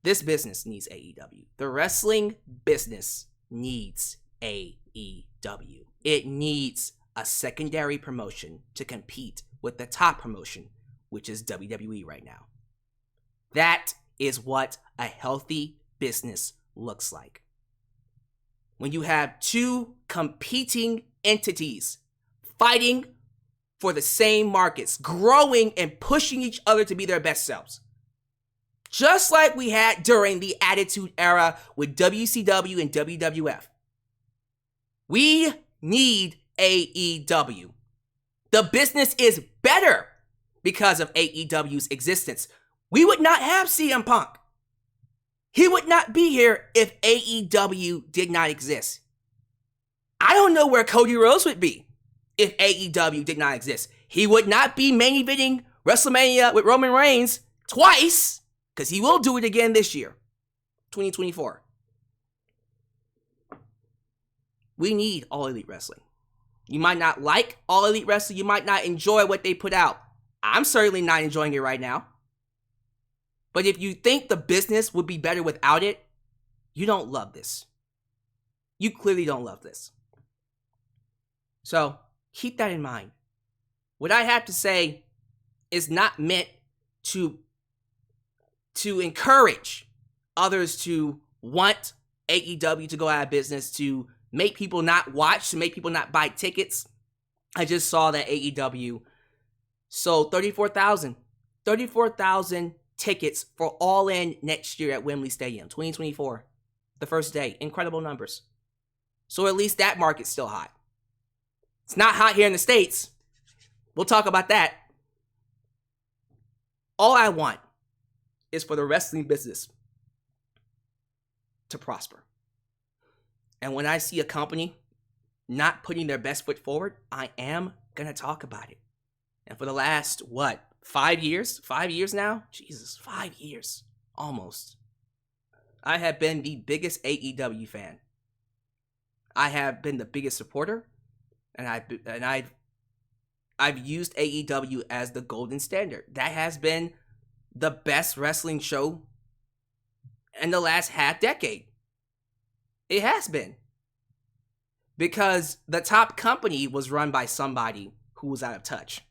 This business needs AEW. The wrestling business needs AEW. It needs a secondary promotion to compete with the top promotion, which is WWE right now. That is what a healthy business looks like. When you have two competing entities fighting for the same markets, growing and pushing each other to be their best selves. Just like we had during the Attitude Era with WCW and WWF. We need AEW. The business is better because of AEW's existence. We would not have CM Punk. He would not be here if AEW did not exist. I don't know where Cody Rhodes would be if AEW did not exist. He would not be main eventing WrestleMania with Roman Reigns twice, because he will do it again this year, 2024. We need All Elite Wrestling. You might not like All Elite Wrestling. You might not enjoy what they put out. I'm certainly not enjoying it right now. But if you think the business would be better without it, you don't love this. You clearly don't love this. So keep that in mind. What I have to say is not meant to encourage others to want AEW to go out of business, to make people not watch, to make people not buy tickets. I just saw that AEW sold 34,000 tickets for All In next year at Wembley Stadium, 2024. The first day. Incredible numbers. So at least that market's still hot. It's not hot here in the States. We'll talk about that. All I want is for the wrestling business to prosper. And when I see a company not putting their best foot forward, I am going to talk about it. And for the last, 5 years? 5 years now? Jesus, 5 years. Almost. I have been the biggest AEW fan. I have been the biggest supporter. And I've used AEW as the golden standard. That has been the best wrestling show in the last half decade. It has been. Because the top company was run by somebody who was out of touch.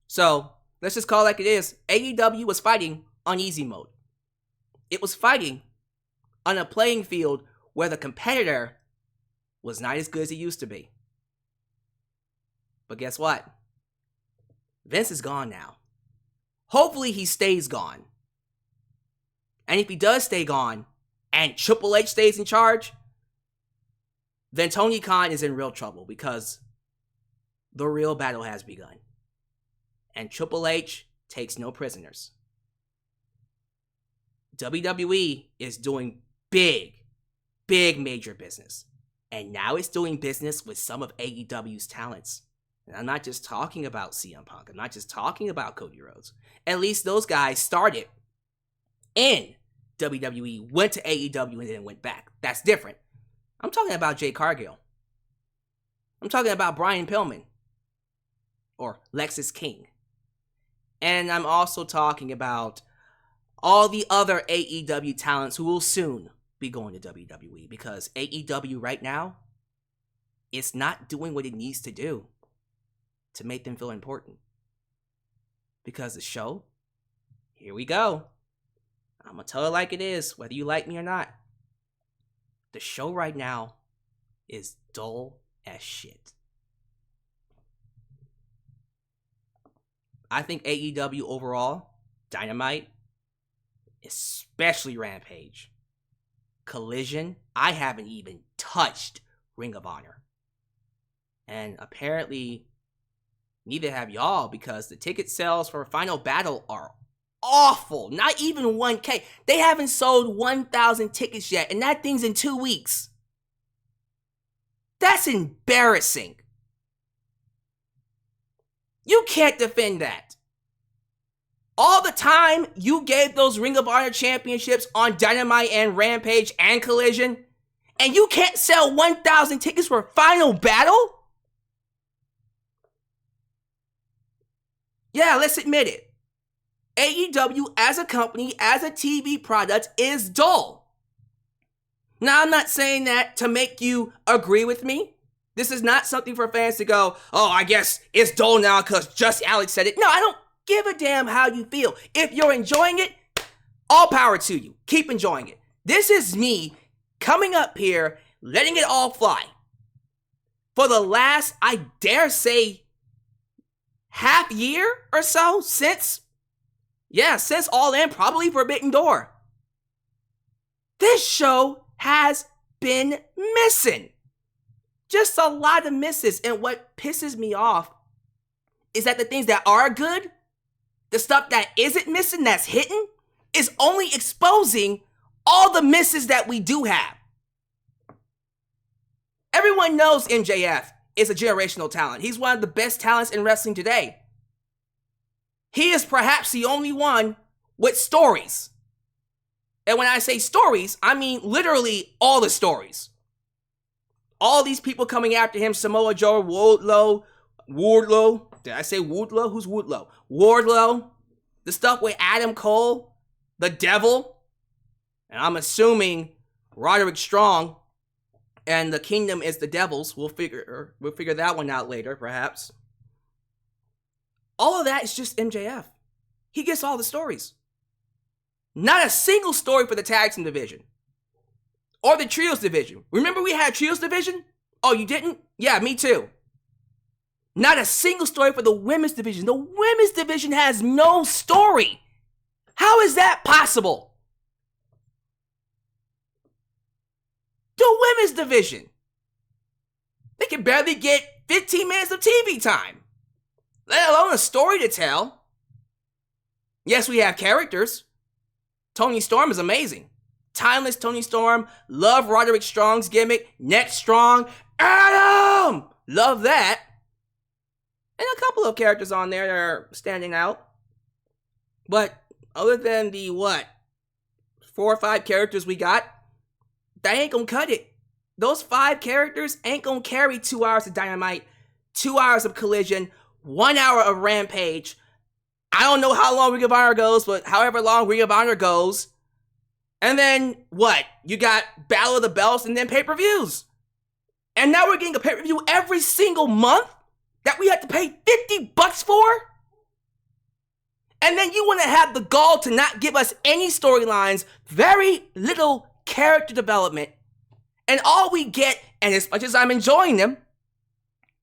So, let's just call it like it is. AEW was fighting on easy mode. It was fighting on a playing field where the competitor was not as good as he used to be. But guess what? Vince is gone now. Hopefully he stays gone. And if he does stay gone, and Triple H stays in charge, then Tony Khan is in real trouble because the real battle has begun. And Triple H takes no prisoners. WWE is doing big major business. And now it's doing business with some of AEW's talents. And I'm not just talking about CM Punk. I'm not just talking about Cody Rhodes. At least those guys started in WWE, went to AEW, and then went back. That's different. I'm talking about Jay Cargill. I'm talking about Brian Pillman. Or Lexis King. And I'm also talking about all the other AEW talents who will soon be going to WWE. Because AEW right now is not doing what it needs to do to make them feel important. Because the show, here we go. I'm going to tell it like it is, whether you like me or not. The show right now is dull as shit. I think AEW overall, Dynamite, especially Rampage, Collision, I haven't even touched Ring of Honor. And apparently, neither have y'all, because the ticket sales for Final Battle are awful. Not even 1K. They haven't sold 1,000 tickets yet, and that thing's in 2 weeks. That's embarrassing. You can't defend that. All the time you gave those Ring of Honor championships on Dynamite and Rampage and Collision, and you can't sell 1,000 tickets for Final Battle? Yeah, let's admit it. AEW as a company, as a TV product, is dull. Now, I'm not saying that to make you agree with me. This is not something for fans to go, oh, I guess it's dull now because just Alyx said it. No, I don't give a damn how you feel. If you're enjoying it, all power to you. Keep enjoying it. This is me coming up here, letting it all fly. For the last, I dare say, half year or so since All In, probably Forbidden Door. This show has been missing. Just a lot of misses. And what pisses me off is that the things that are good, the stuff that isn't missing, that's hidden, is only exposing all the misses that we do have. Everyone knows MJF is a generational talent. He's one of the best talents in wrestling today. He is perhaps the only one with stories. And when I say stories, I mean literally all the stories. All these people coming after him, Samoa Joe, Wardlow. Did I say Wardlow? Who's Wardlow? Wardlow. The stuff with Adam Cole, the Devil, and I'm assuming Roderick Strong, and the Kingdom is the Devil's. We'll figure that one out later, perhaps. All of that is just MJF. He gets all the stories. Not a single story for the tag team division. Or the trios division. Remember we had trios division? Oh, you didn't? Yeah, me too. Not a single story for the women's division. The women's division has no story. How is that possible? The women's division. They can barely get 15 minutes of TV time, let alone a story to tell. Yes, we have characters. Toni Storm is amazing. Timeless Toni Storm. Love Roderick Strong's gimmick. Neck strong. Adam! Love that. And a couple of characters on there that are standing out. But other than the, 4 or 5 characters we got, that ain't gonna cut it. Those 5 characters ain't gonna carry 2 hours of Dynamite, 2 hours of Collision, 1 hour of Rampage. I don't know how long Ring of Honor goes, but however long Ring of Honor goes. And then, you got Battle of the Belts and then pay-per-views. And now we're getting a pay-per-view every single month that we have to pay $50 for? And then you want to have the gall to not give us any storylines, very little character development, and all we get, and as much as I'm enjoying them,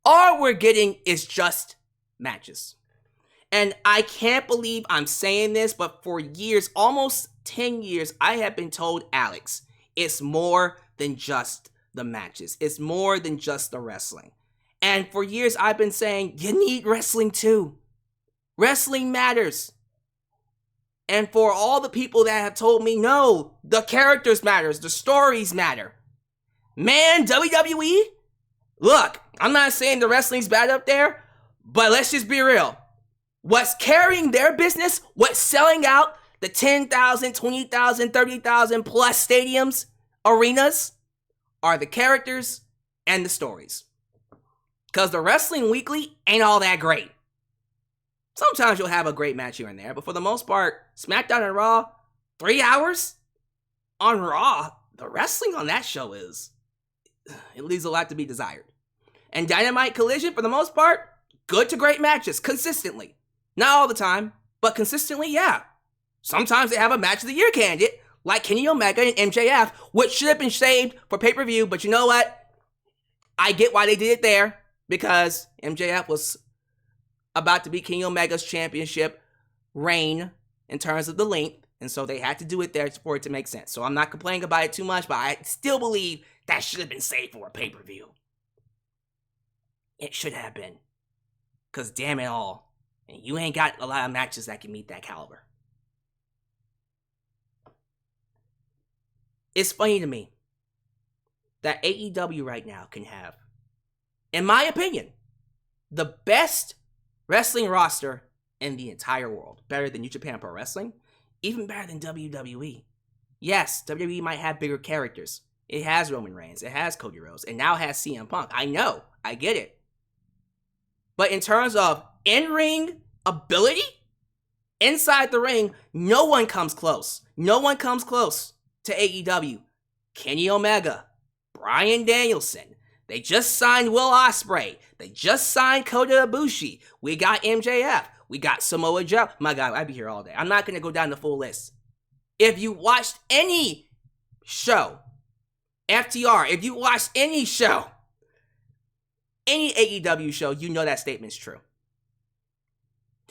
all we're getting is just matches. And I can't believe I'm saying this, but for years, almost 10 years, I have been told, Alyx, it's more than just the matches. It's more than just the wrestling. And for years, I've been saying, you need wrestling too. Wrestling matters. And for all the people that have told me, no, the characters matters, the stories matter. Man, WWE, look, I'm not saying the wrestling's bad up there, but let's just be real. What's carrying their business, what's selling out the 10,000, 20,000, 30,000 plus stadiums, arenas, are the characters and the stories. Because the Wrestling Weekly ain't all that great. Sometimes you'll have a great match here and there, but for the most part, SmackDown and Raw, 3 hours? On Raw, the wrestling on that show it leaves a lot to be desired. And Dynamite Collision, for the most part, good to great matches, consistently. Not all the time, but consistently, yeah. Sometimes they have a match of the year candidate, like Kenny Omega and MJF, which should have been saved for pay-per-view, but you know what? I get why they did it there, because MJF was about to be Kenny Omega's championship reign in terms of the length, and so they had to do it there for it to make sense. So I'm not complaining about it too much, but I still believe that should have been saved for a pay-per-view. It should have been. Because damn it all, and you ain't got a lot of matches that can meet that caliber. It's funny to me that AEW right now can have, in my opinion, the best wrestling roster in the entire world. Better than New Japan Pro Wrestling, even better than WWE. Yes, WWE might have bigger characters. It has Roman Reigns, it has Cody Rhodes, and now has CM Punk. I know, I get it. But in terms of in-ring ability, Inside the ring, no one comes close. No one comes close to AEW. Kenny Omega, Bryan Danielson. They just signed Will Ospreay. They just signed Kota Ibushi. We got MJF. We got Samoa Joe. My God, I'd be here all day. I'm not going to go down the full list. If you watched any show, FTR, if you watched any show, any AEW show, you know that statement's true.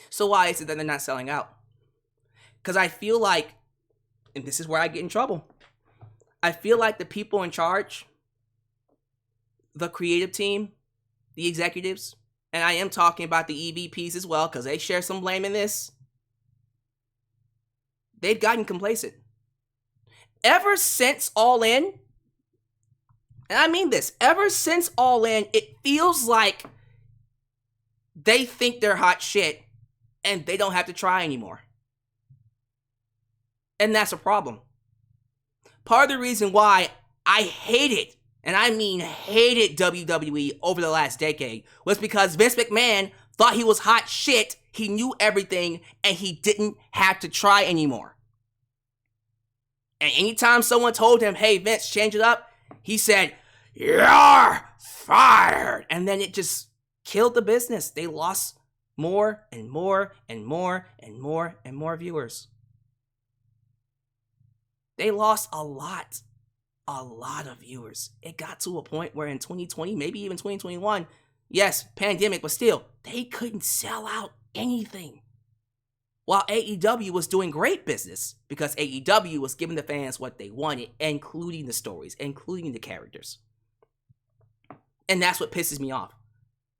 So why is it that they're not selling out? Because I feel like, and this is where I get in trouble, I feel like the people in charge, the creative team, the executives, and I am talking about the EVPs as well, because they share some blame in this, they've gotten complacent. Ever since All In, and I mean this, ever since All In, it feels like they think they're hot shit and they don't have to try anymore. And that's a problem. Part of the reason why I hated, and I mean hated WWE over the last decade, was because Vince McMahon thought he was hot shit, he knew everything, and he didn't have to try anymore. And anytime someone told him, hey Vince, change it up, he said, you're fired. And then it just killed the business. They lost more and more and more and more and more viewers. They lost a lot of viewers. It got to a point where in 2020, maybe even 2021, yes, pandemic, but still, they couldn't sell out anything. While AEW was doing great business because AEW was giving the fans what they wanted, including the stories, including the characters. And that's what pisses me off.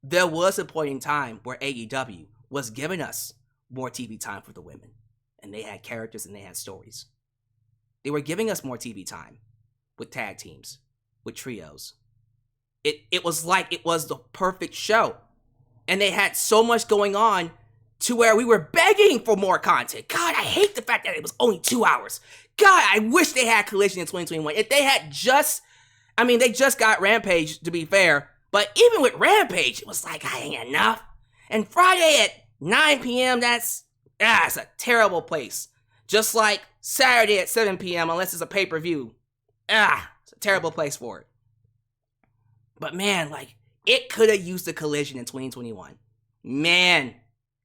There was a point in time where AEW was giving us more TV time for the women. And they had characters and they had stories. They were giving us more TV time with tag teams, with trios. It was like it was the perfect show. And they had so much going on to where we were begging for more content. God, I hate the fact that it was only 2 hours. God, I wish they had Collision in 2021. If they had just, they just got Rampage, to be fair. But even with Rampage, it was like, I ain't enough. And Friday at 9 p.m., it's a terrible place. Just like Saturday at 7 p.m., unless it's a pay-per-view. It's a terrible place for it. But man, it could have used a Collision in 2021. Man,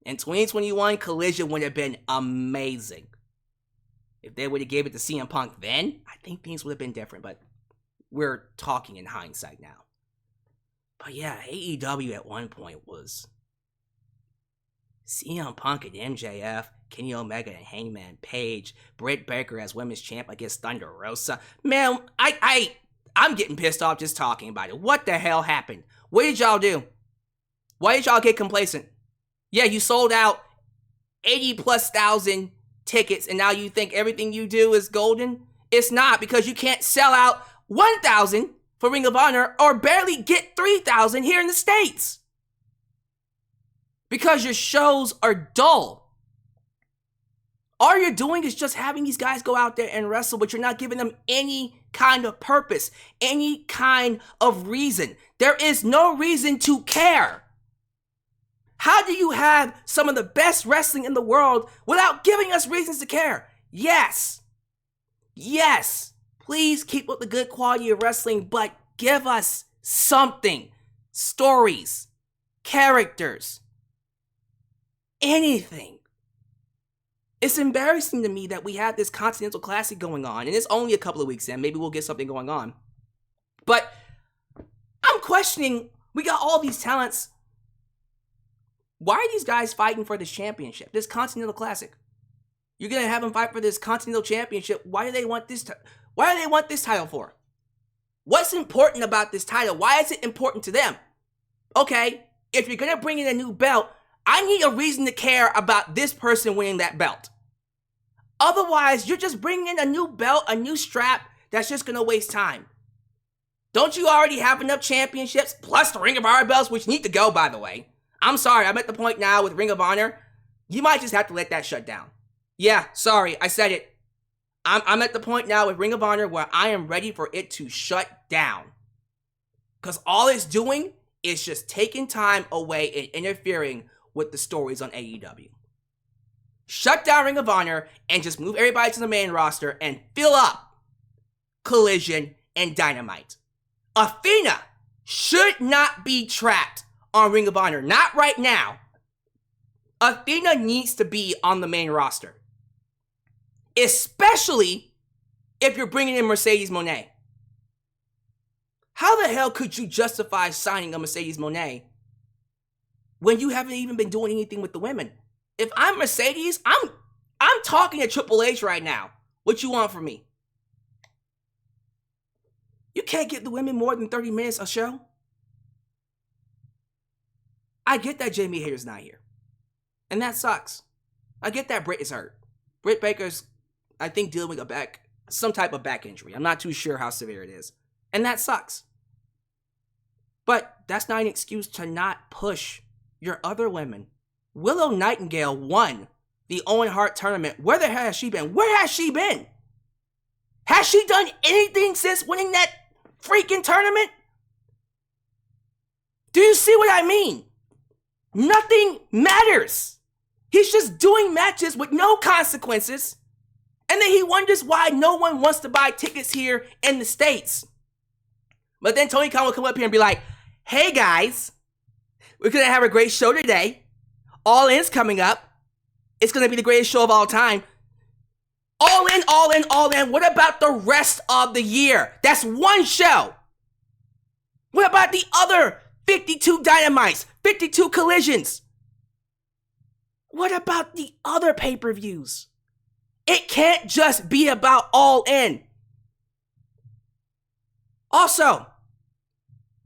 in 2021, Collision would have been amazing. If they would have gave it to CM Punk then, I think things would have been different. But we're talking in hindsight now. But yeah, AEW at one point was CM Punk and MJF, Kenny Omega and Hangman Page, Britt Baker as women's champ against Thunder Rosa. Man, I'm getting pissed off just talking about it. What the hell happened? What did y'all do? Why did y'all get complacent? Yeah, you sold out 80,000+ tickets and now you think everything you do is golden? It's not, because you can't sell out 1,000 for Ring of Honor or barely get 3,000 here in the States. Because your shows are dull. All you're doing is just having these guys go out there and wrestle, but you're not giving them any kind of purpose, any kind of reason. There is no reason to care. How do you have some of the best wrestling in the world without giving us reasons to care? Yes. Please keep up the good quality of wrestling, but give us something. Stories, characters, anything. It's embarrassing to me that we have this Continental Classic going on, and it's only a couple of weeks in. Maybe we'll get something going on. But I'm questioning, we got all these talents. Why are these guys fighting for this championship, this Continental Classic? You're going to have them fight for this Continental Championship. Why do they want this title for? What's important about this title? Why is it important to them? Okay, if you're going to bring in a new belt, I need a reason to care about this person winning that belt. Otherwise, you're just bringing in a new belt, a new strap, that's just going to waste time. Don't you already have enough championships, plus the Ring of Honor belts, which need to go, by the way? I'm sorry, I'm at the point now with Ring of Honor, you might just have to let that shut down. Yeah, sorry, I said it. I'm at the point now with Ring of Honor where I am ready for it to shut down. Because all it's doing is just taking time away and interfering with the stories on AEW. shut down Ring of Honor and just move everybody to the main roster and fill up Collision and Dynamite. Athena should not be trapped on Ring of Honor. Not right now. Athena needs to be on the main roster. Especially if you're bringing in Mercedes Moné. How the hell could you justify signing a Mercedes Moné when you haven't even been doing anything with the women? If I'm Mercedes, I'm talking to Triple H right now. What you want from me? You can't get the women more than 30 minutes a show. I get that Jamie Hayter's not here. And that sucks. I get that Britt is hurt. Britt Baker's, I think, dealing with some type of back injury. I'm not too sure how severe it is. And that sucks. But that's not an excuse to not push your other women. Willow Nightingale won the Owen Hart tournament. Where the hell has she been? Where has she been? Has she done anything since winning that freaking tournament? Do you see what I mean? Nothing matters. He's just doing matches with no consequences. And then he wonders why no one wants to buy tickets here in the States. But then Tony Khan will come up here and be like, hey guys, we're going to have a great show today. All In's coming up. It's going to be the greatest show of all time. All In, All In, All In. What about the rest of the year? That's one show. What about the other 52 Dynamites, 52 Collisions? What about the other pay-per-views? It can't just be about All In. Also,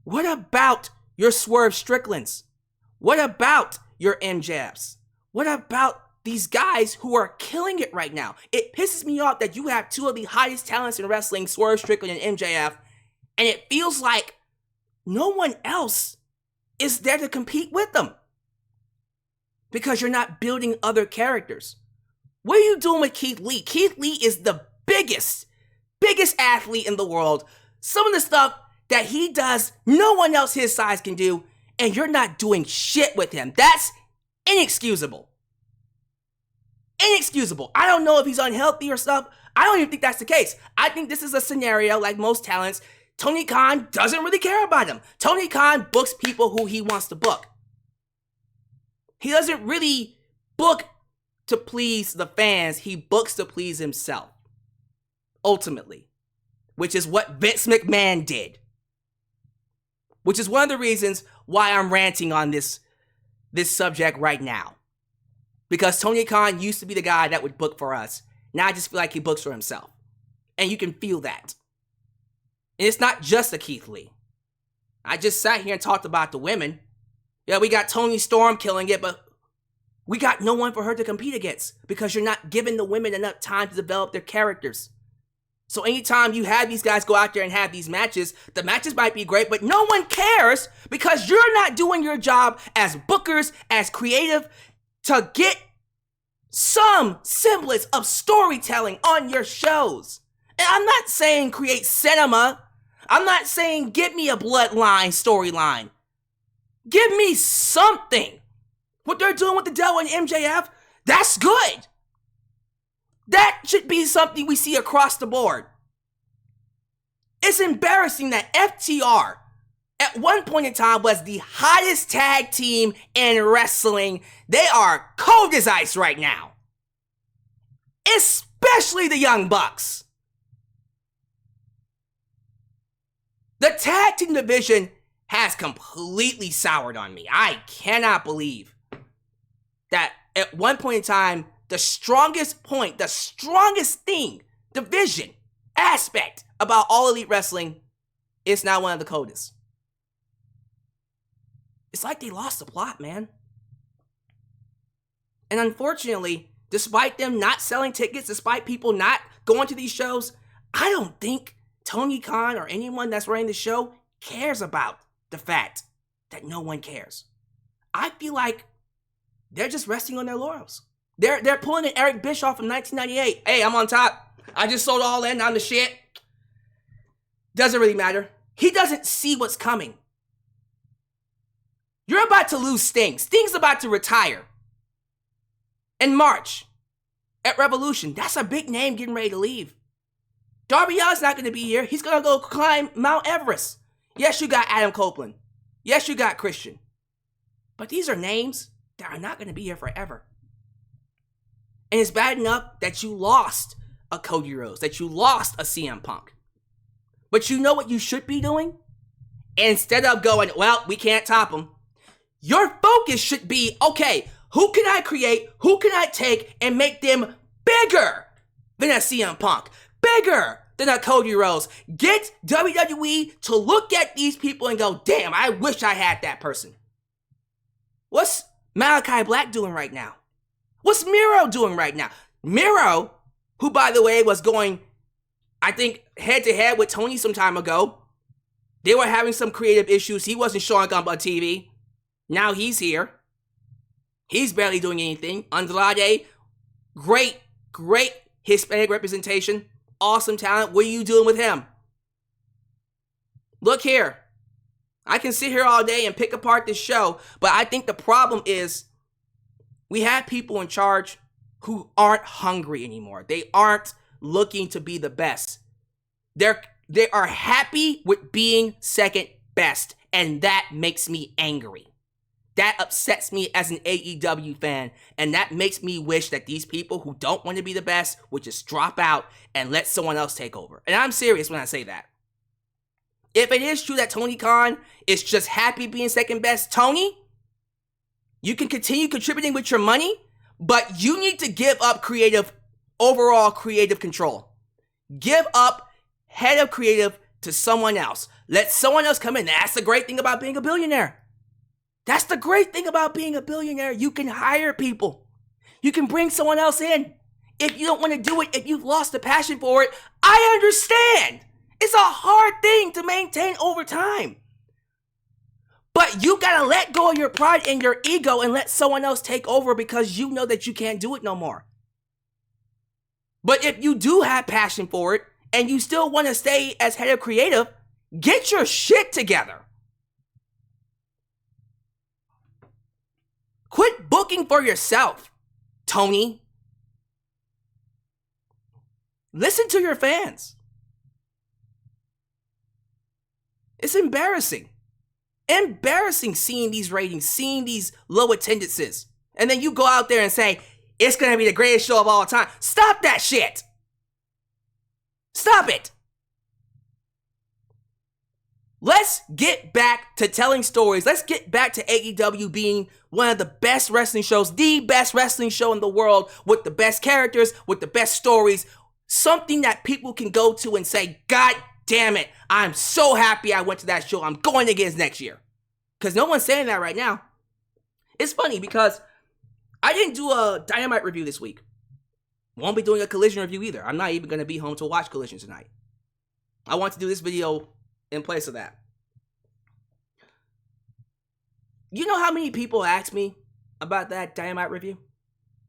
what about your Swerve Stricklands? What about your MJFs? What about these guys who are killing it right now? It pisses me off that you have two of the hottest talents in wrestling, Swerve Strickland and MJF, and it feels like no one else is there to compete with them. Because you're not building other characters. What are you doing with Keith Lee? Keith Lee is the biggest athlete in the world. Some of the stuff that he does, no one else his size can do, and you're not doing shit with him. That's inexcusable. Inexcusable. I don't know if he's unhealthy or stuff. I don't even think that's the case. I think this is a scenario like most talents. Tony Khan doesn't really care about him. Tony Khan books people who he wants to book. He doesn't really book to please the fans. He books to please himself. Ultimately. Which is what Vince McMahon did. Which is one of the reasons why I'm ranting on this subject right now. Because Tony Khan used to be the guy that would book for us. Now I just feel like he books for himself. And you can feel that. And it's not just a Keith Lee. I just sat here and talked about the women. Yeah, we got Toni Storm killing it, but we got no one for her to compete against because you're not giving the women enough time to develop their characters. So anytime you have these guys go out there and have these matches, the matches might be great, but no one cares because you're not doing your job as bookers, as creative, to get some semblance of storytelling on your shows. And I'm not saying create cinema. I'm not saying give me a bloodline storyline. Give me something. What they're doing with the Devil and MJF, that's good. That should be something we see across the board. It's embarrassing that FTR, at one point in time, was the hottest tag team in wrestling. They are cold as ice right now. Especially the Young Bucks. The tag team division has completely soured on me. I cannot believe that at one point in time, the strongest point, the strongest thing, division, aspect about All Elite Wrestling is now one of the coldest. It's like they lost the plot, man. And unfortunately, despite them not selling tickets, despite people not going to these shows, I don't think Tony Khan or anyone that's running the show cares about the fact that no one cares. I feel like they're just resting on their laurels. They're pulling an Eric Bischoff from 1998. Hey, I'm on top. I just sold All In. I'm the shit. Doesn't really matter. He doesn't see what's coming. You're about to lose Sting. Sting's about to retire in March. at Revolution. That's a big name getting ready to leave. Darby Allin's not going to be here. He's going to go climb Mount Everest. Yes, you got Adam Copeland. Yes, you got Christian. But these are names that are not going to be here forever. And it's bad enough that you lost a Cody Rhodes, that you lost a CM Punk. But you know what you should be doing? Instead of going, well, we can't top them, your focus should be, okay, who can I create, who can I take and make them bigger than a CM Punk, bigger than a Cody Rhodes? Get WWE to look at these people and go, damn, I wish I had that person. What's Malachi Black doing right now? What's Miro doing right now? Miro, who, by the way, was going, I think, head-to-head with Tony some time ago. They were having some creative issues. He wasn't showing up on TV. Now he's here. He's barely doing anything. Andrade, great Hispanic representation. Awesome talent. What are you doing with him? Look here. I can sit here all day and pick apart this show, but I think the problem is we have people in charge who aren't hungry anymore. They aren't looking to be the best. They are happy with being second best, and that makes me angry. That upsets me as an AEW fan, and that makes me wish that these people who don't want to be the best would just drop out and let someone else take over. And I'm serious when I say that. If it is true that Tony Khan is just happy being second best, Tony, you can continue contributing with your money, but you need to give up overall creative control. Give up head of creative to someone else. Let someone else come in. That's the great thing about being a billionaire. That's the great thing about being a billionaire. You can hire people. You can bring someone else in. If you don't want to do it, if you've lost the passion for it, I understand. It's a hard thing to maintain over time. But you gotta let go of your pride and your ego and let someone else take over because you know that you can't do it no more. But if you do have passion for it and you still want to stay as head of creative, get your shit together. Quit booking for yourself, Tony. Listen to your fans. It's embarrassing. Embarrassing seeing these ratings, seeing these low attendances. And then you go out there and say, it's going to be the greatest show of all time. Stop that shit. Stop it. Let's get back to telling stories. Let's get back to AEW being one of the best wrestling shows, the best wrestling show in the world, with the best characters, with the best stories. Something that people can go to and say, God damn it, I'm so happy I went to that show. I'm going again next year. Because no one's saying that right now. It's funny because I didn't do a Dynamite review this week. Won't be doing a Collision review either. I'm not even going to be home to watch Collision tonight. I want to do this video in place of that. You know how many people ask me about that Dynamite review?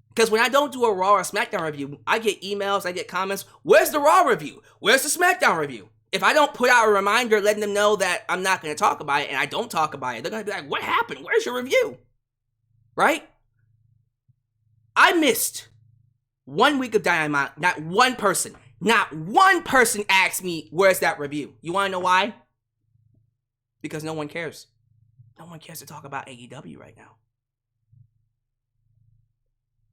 Because when I don't do a Raw or SmackDown review, I get emails, I get comments. Where's the Raw review? Where's the SmackDown review? If I don't put out a reminder letting them know that I'm not going to talk about it, and I don't talk about it, they're going to be like, what happened? Where's your review? Right? I missed 1 week of Dynamite. Not one person asked me, where's that review? You want to know why? Because no one cares. No one cares to talk about AEW right now.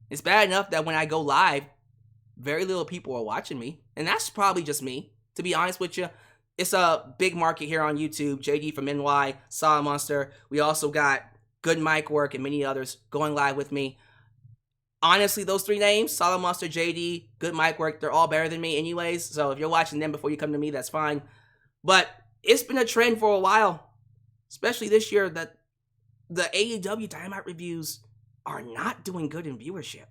It's bad enough that when I go live, very little people are watching me. And that's probably just me. To be honest with you, it's a big market here on YouTube. JD from NY, Solid Monster. We also got Good Mic Work and many others going live with me. Honestly, those three names, Solid Monster, JD, Good Mic Work, they're all better than me anyways. So if you're watching them before you come to me, that's fine. But it's been a trend for a while, especially this year, that the AEW Dynamite reviews are not doing good in viewership.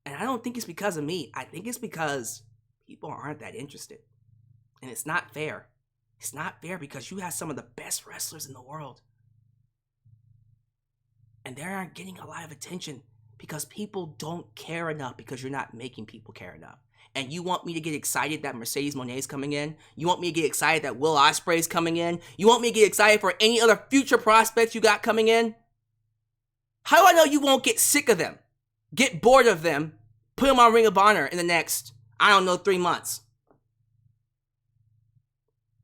And I don't think it's because of me. I think it's because people aren't that interested. And it's not fair. It's not fair because you have some of the best wrestlers in the world. And they aren't getting a lot of attention because people don't care enough, because you're not making people care enough. And you want me to get excited that Mercedes Moné's coming in? You want me to get excited that Will Ospreay's coming in? You want me to get excited for any other future prospects you got coming in? How do I know you won't get sick of them? Get bored of them put him on Ring of Honor in the next, I don't know, 3 months.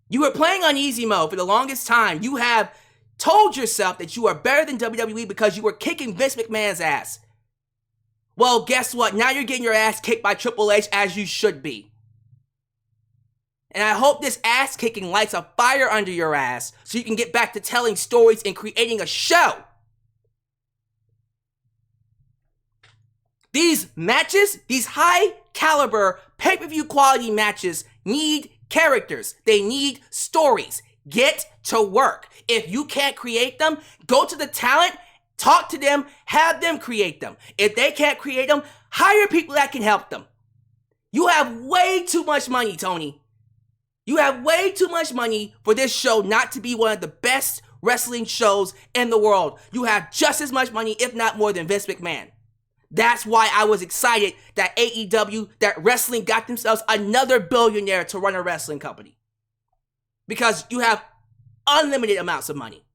You were playing on easy mode for the longest time. You have told yourself that you are better than WWE because you were kicking Vince McMahon's ass. Well, guess what? Now you're getting your ass kicked by Triple H, as you should be. And I hope this ass kicking lights a fire under your ass so you can get back to telling stories and creating a show. These matches, these high caliber pay-per-view quality matches need characters. They need stories. Get to work. If you can't create them, go to the talent, talk to them, have them create them. If they can't create them, hire people that can help them. You have way too much money, Tony. You have way too much money for this show not to be one of the best wrestling shows in the world. You have just as much money, if not more, than Vince McMahon. That's why I was excited that AEW, that wrestling got themselves another billionaire to run a wrestling company. Because you have unlimited amounts of money.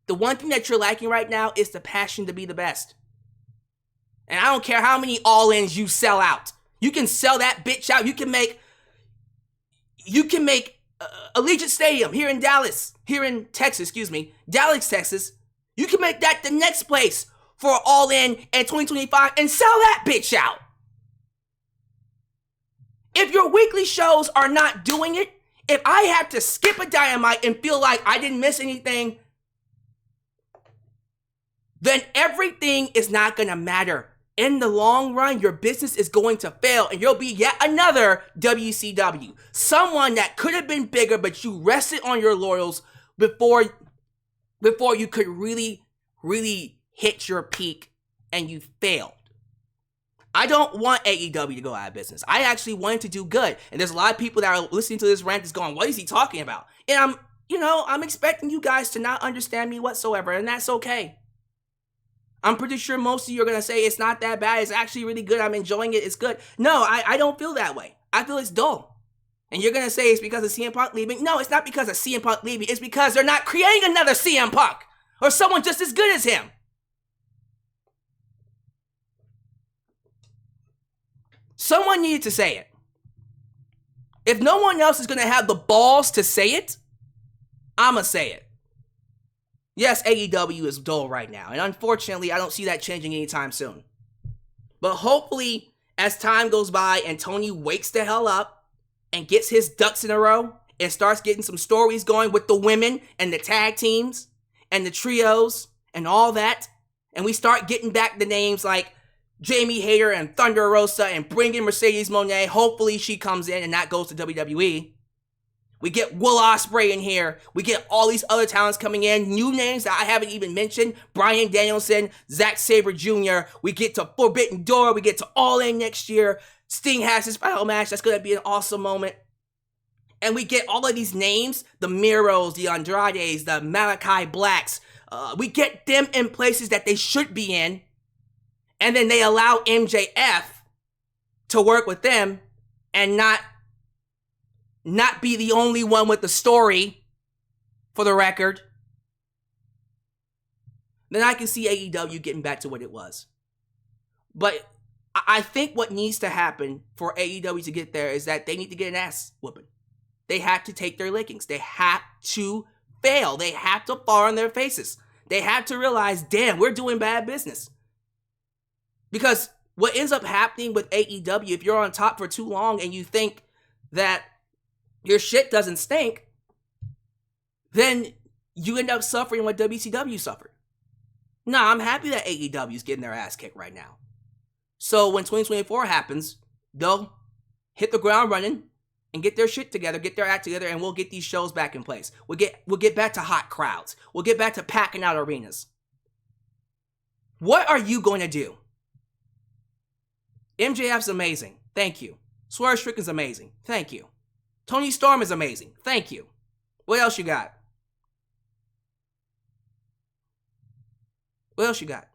The one thing that you're lacking right now is the passion to be the best. And I don't care how many all-ins you sell out. You can sell that bitch out. You can make Allegiant Stadium here in Dallas, Dallas, Texas. You can make that the next place for all-in 2025 and sell that bitch out. If your weekly shows are not doing it, if I have to skip a Dynamite and feel like I didn't miss anything, then everything is not going to matter. In the long run, your business is going to fail and you'll be yet another WCW. Someone that could have been bigger, but you rested on your laurels before you could really, really hit your peak and you failed. I don't want AEW to go out of business. I actually want it to do good. And there's a lot of people that are listening to this rant that's going, what is he talking about? And I'm expecting you guys to not understand me whatsoever, and that's okay. I'm pretty sure most of you are going to say it's not that bad. It's actually really good. I'm enjoying it. It's good. No, I don't feel that way. I feel it's dull. And you're going to say it's because of CM Punk leaving. No, it's not because of CM Punk leaving. It's because they're not creating another CM Punk or someone just as good as him. Someone needed to say it. If no one else is going to have the balls to say it, I'm going to say it. Yes, AEW is dull right now, and unfortunately, I don't see that changing anytime soon. But hopefully, as time goes by and Tony wakes the hell up and gets his ducks in a row and starts getting some stories going with the women and the tag teams and the trios and all that, and we start getting back the names like Jamie Hayter and Thunder Rosa and bring in Mercedes Moné. Hopefully, she comes in and that goes to WWE. We get Will Ospreay in here. We get all these other talents coming in. New names that I haven't even mentioned. Bryan Danielson, Zack Sabre Jr. We get to Forbidden Door. We get to All In next year. Sting has his final match. That's going to be an awesome moment. And we get all of these names. The Miros, the Andrades, the Malachi Blacks. We get them in places that they should be in. And then they allow MJF to work with them and not be the only one with the story, for the record. Then I can see AEW getting back to what it was. But I think what needs to happen for AEW to get there is that they need to get an ass whooping. They have to take their lickings. They have to fail. They have to fall on their faces. They have to realize, damn, we're doing bad business. Because what ends up happening with AEW, if you're on top for too long and you think that your shit doesn't stink, then you end up suffering what WCW suffered. Nah, I'm happy that AEW is getting their ass kicked right now. So when 2024 happens, they'll hit the ground running and get their shit together, get their act together, and we'll get these shows back in place. We'll get back to hot crowds. We'll get back to packing out arenas. What are you going to do? MJF's amazing. Thank you. Swerve Strickland's amazing. Thank you. Tony Storm is amazing. Thank you. What else you got? What else you got?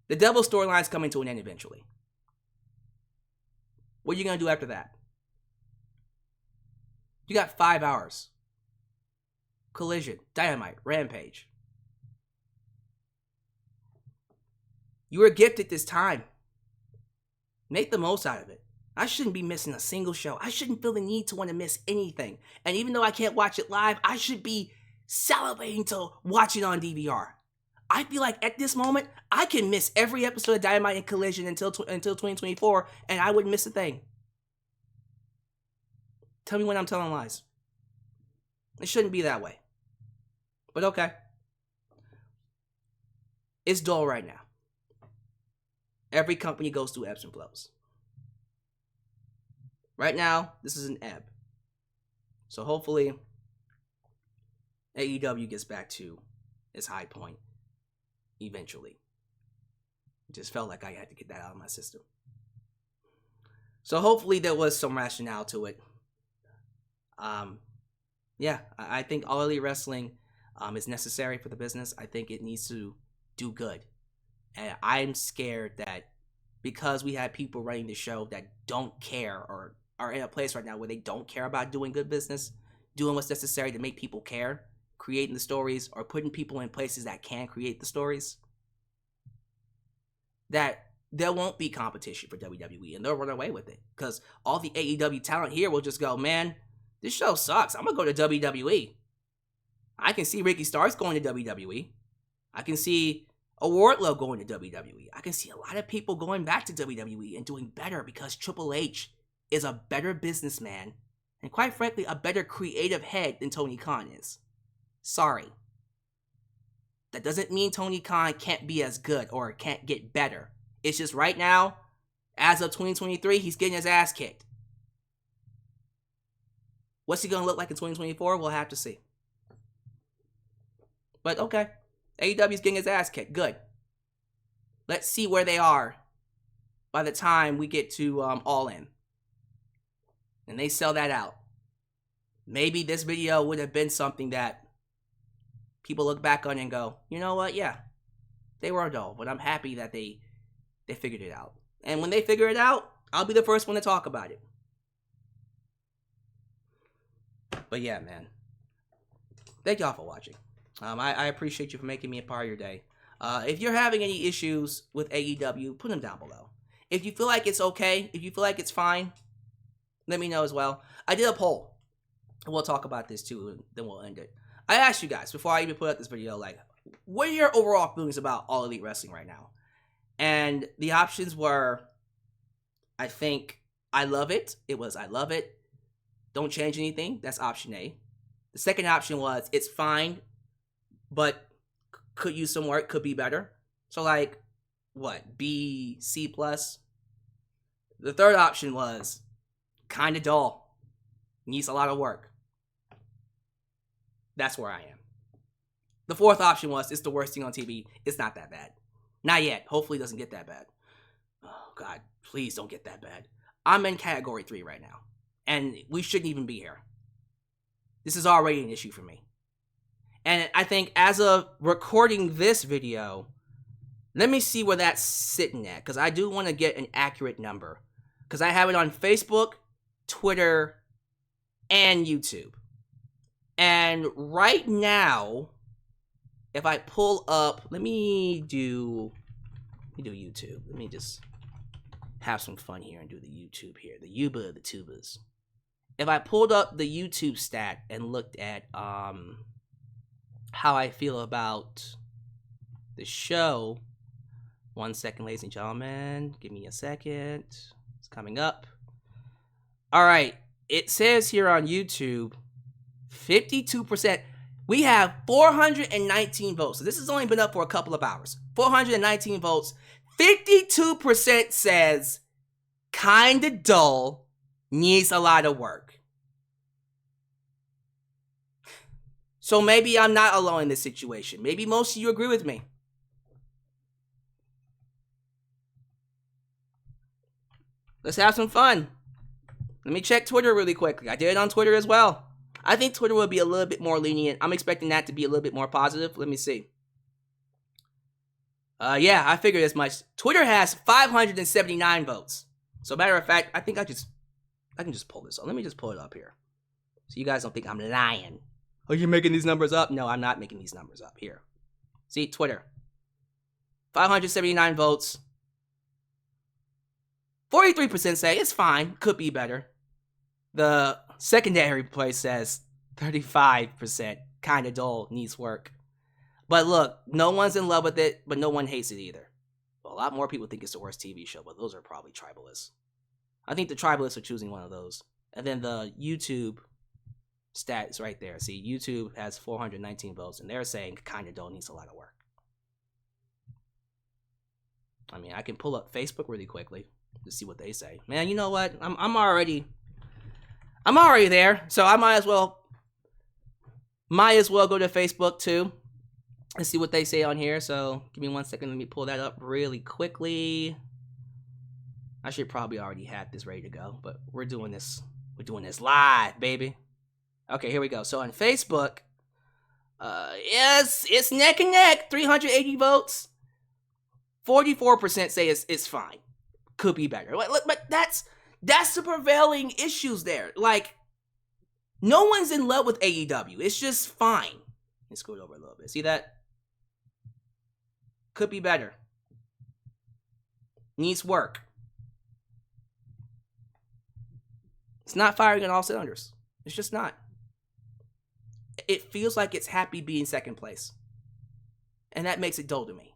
The Devil storyline's coming to an end eventually. What are you going to do after that? You got 5 hours. Collision, Dynamite, Rampage. You were gifted this time. Make the most out of it. I shouldn't be missing a single show. I shouldn't feel the need to want to miss anything. And even though I can't watch it live, I should be salivating to watch it on DVR. I feel like at this moment, I can miss every episode of Dynamite and Collision until 2024, and I wouldn't miss a thing. Tell me when I'm telling lies. It shouldn't be that way. But okay. It's dull right now. Every company goes through ebbs and flows. Right now, this is an ebb. So hopefully, AEW gets back to its high point eventually. It just felt like I had to get that out of my system. So hopefully there was some rationale to it. Yeah, I think All Elite Wrestling is necessary for the business. I think it needs to do good. And I'm scared that because we have people running the show that don't care or are in a place right now where they don't care about doing good business, doing what's necessary to make people care, creating the stories, or putting people in places that can create the stories, that there won't be competition for WWE and they'll run away with it. Because all the AEW talent here will just go, man, this show sucks. I'm going to go to WWE. I can see Ricky Starks going to WWE. I can see a Wardlow going to WWE. I can see a lot of people going back to WWE and doing better because Triple H is a better businessman and, quite frankly, a better creative head than Tony Khan is. Sorry. That doesn't mean Tony Khan can't be as good or can't get better. It's just right now, as of 2023, he's getting his ass kicked. What's he going to look like in 2024? We'll have to see. But okay, AEW's getting his ass kicked. Good. Let's see where they are by the time we get to All In. And they sell that out. Maybe this video would have been something that people look back on and go, you know what, yeah, they were dull, but I'm happy that they figured it out. And when they figure it out, I'll be the first one to talk about it. But yeah, man. Thank y'all for watching. I appreciate you for making me a part of your day. If you're having any issues with AEW, put them down below. If you feel like it's okay, if you feel like it's fine, let me know as well. I did a poll. We'll talk about this too, and then we'll end it. I asked you guys, before I even put out this video, like, what are your overall feelings about All Elite Wrestling right now? And the options were, I think, I love it. It was, I love it. Don't change anything. That's option A. The second option was, it's fine, but could use some work, could be better. So like, what, B, C+? The third option was, kind of dull. Needs a lot of work. That's where I am. The fourth option was, it's the worst thing on TV. It's not that bad. Not yet. Hopefully it doesn't get that bad. Oh, God. Please don't get that bad. I'm in category 3 right now. And we shouldn't even be here. This is already an issue for me. And I think as of recording this video, let me see where that's sitting at. Because I do want to get an accurate number. Because I have it on Facebook, Twitter, and YouTube. And right now, if I pull up, let me do YouTube. Let me just have some fun here and do the YouTube here. The Yuba of the tubas. If I pulled up the YouTube stat and looked at how I feel about the show. 1 second, ladies and gentlemen. Give me a second. It's coming up. All right. It says here on YouTube, 52%. We have 419 votes. So this has only been up for a couple of hours. 419 votes. 52% says, kinda dull, needs a lot of work. So maybe I'm not alone in this situation. Maybe most of you agree with me. Let's have some fun. Let me check Twitter really quickly. I did it on Twitter as well. I think Twitter will be a little bit more lenient. I'm expecting that to be a little bit more positive. Let me see. Yeah, I figured as much. Twitter has 579 votes. So matter of fact, I think I can just pull this up. Let me just pull it up here. So you guys don't think I'm lying. Are you making these numbers up? No, I'm not making these numbers up. Here. See, Twitter. 579 votes. 43% say it's fine, could be better. The secondary place says 35%, kind of dull, needs work. But look, no one's in love with it, but no one hates it either. Well, a lot more people think it's the worst TV show, but those are probably tribalists. I think the tribalists are choosing one of those. And then the YouTube stats right there. See, YouTube has 419 votes, and they're saying kind of dull, needs a lot of work. I mean, I can pull up Facebook really quickly to see what they say. Man, you know what? I'm already there, so I might as well go to Facebook too and see what they say on here. So give me 1 second. Let me pull that up really quickly. I should probably already have this ready to go, but we're doing this live, baby. Okay, here we go. So on Facebook, yes, it's neck and neck. 380 votes. 44% say it's fine. Could be better. But that's the prevailing issues there. Like, no one's in love with AEW. It's just fine. Let's scroll over a little bit. See that? Could be better. Needs work. It's not firing on all cylinders. It's just not. It feels like it's happy being second place. And that makes it dull to me.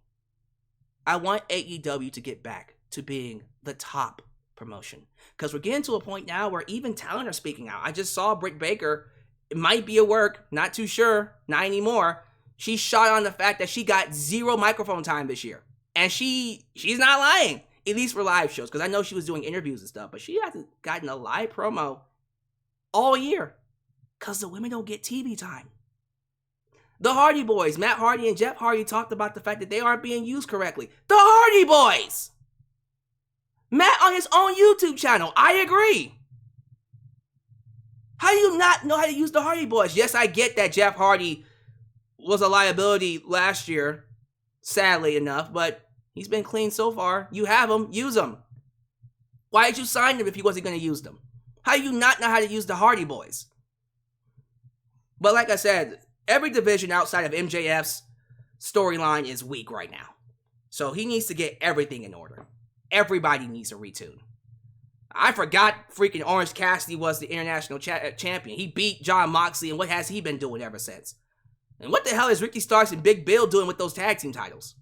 I want AEW to get back to being the top promotion. Because we're getting to a point now where even talent are speaking out. I just saw Britt Baker. It might be a work. Not too sure. Not anymore. She shot on the fact that she got 0 microphone time this year. And she's not lying. At least for live shows. Because I know she was doing interviews and stuff. But she hasn't gotten a live promo all year. Because the women don't get TV time. The Hardy Boys, Matt Hardy and Jeff Hardy, talked about the fact that they aren't being used correctly. The Hardy Boys! Matt on his own YouTube channel. I agree. How do you not know how to use the Hardy Boys? Yes, I get that Jeff Hardy was a liability last year, sadly enough, but he's been clean so far. You have him, use him. Why did you sign him if he wasn't going to use them? How do you not know how to use the Hardy Boys? But like I said, every division outside of MJF's storyline is weak right now. So he needs to get everything in order. Everybody needs a retune. I forgot freaking Orange Cassidy was the international champion. He beat John Moxley, and what has he been doing ever since? And what the hell is Ricky Starks and Big Bill doing with those tag team titles?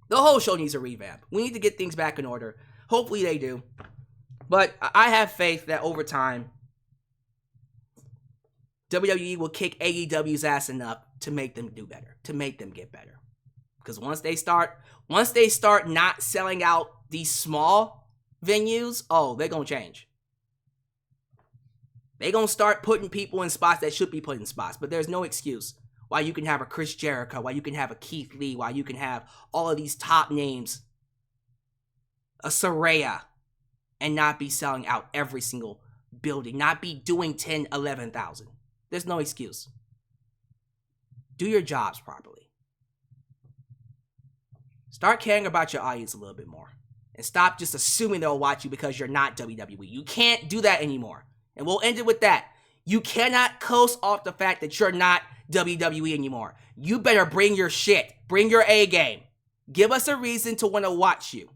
The whole show needs a revamp. We need to get things back in order. Hopefully they do. But I have faith that over time, WWE will kick AEW's ass enough to make them do better, to make them get better. Because once they start not selling out these small venues, oh, they're going to change. They're going to start putting people in spots that should be put in spots. But there's no excuse why you can have a Chris Jericho, why you can have a Keith Lee, why you can have all of these top names, a Saraya, and not be selling out every single building, not be doing 10, 11,000. There's no excuse. Do your jobs properly. Start caring about your audience a little bit more. And stop just assuming they'll watch you because you're not WWE. You can't do that anymore. And we'll end it with that. You cannot coast off the fact that you're not WWE anymore. You better bring your shit. Bring your A game. Give us a reason to want to watch you.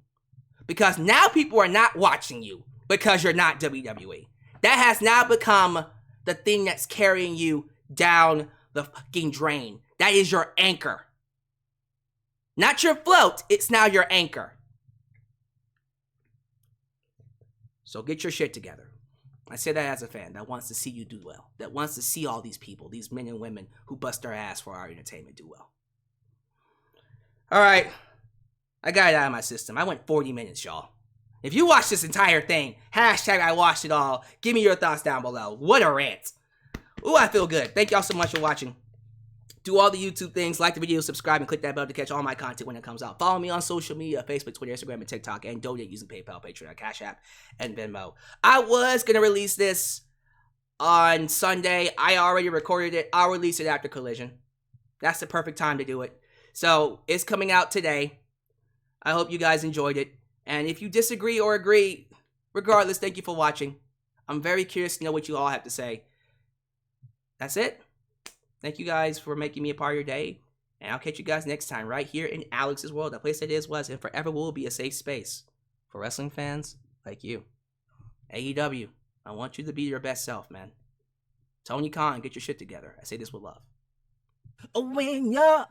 Because now people are not watching you because you're not WWE. That has now become the thing that's carrying you down the fucking drain. That is your anchor. Not your float, it's now your anchor. So get your shit together. I say that as a fan that wants to see you do well. That wants to see all these people, these men and women who bust their ass for our entertainment do well. Alright. I got it out of my system. I went 40 minutes, y'all. If you watched this entire thing, hashtag I watched it all. Give me your thoughts down below. What a rant. Ooh, I feel good. Thank y'all so much for watching. Do all the YouTube things, like the video, subscribe, and click that bell to catch all my content when it comes out. Follow me on social media, Facebook, Twitter, Instagram, and TikTok, and donate using PayPal, Patreon, Cashapp, and Venmo. I was going to release this on Sunday. I already recorded it. I'll release it after Collision. That's the perfect time to do it. So, it's coming out today. I hope you guys enjoyed it. And if you disagree or agree, regardless, thank you for watching. I'm very curious to know what you all have to say. That's it. Thank you guys for making me a part of your day. And I'll catch you guys next time right here in Alyx's world, a place that is, was, and forever will be a safe space for wrestling fans like you. AEW, I want you to be your best self, man. Tony Khan, get your shit together. I say this with love. When you're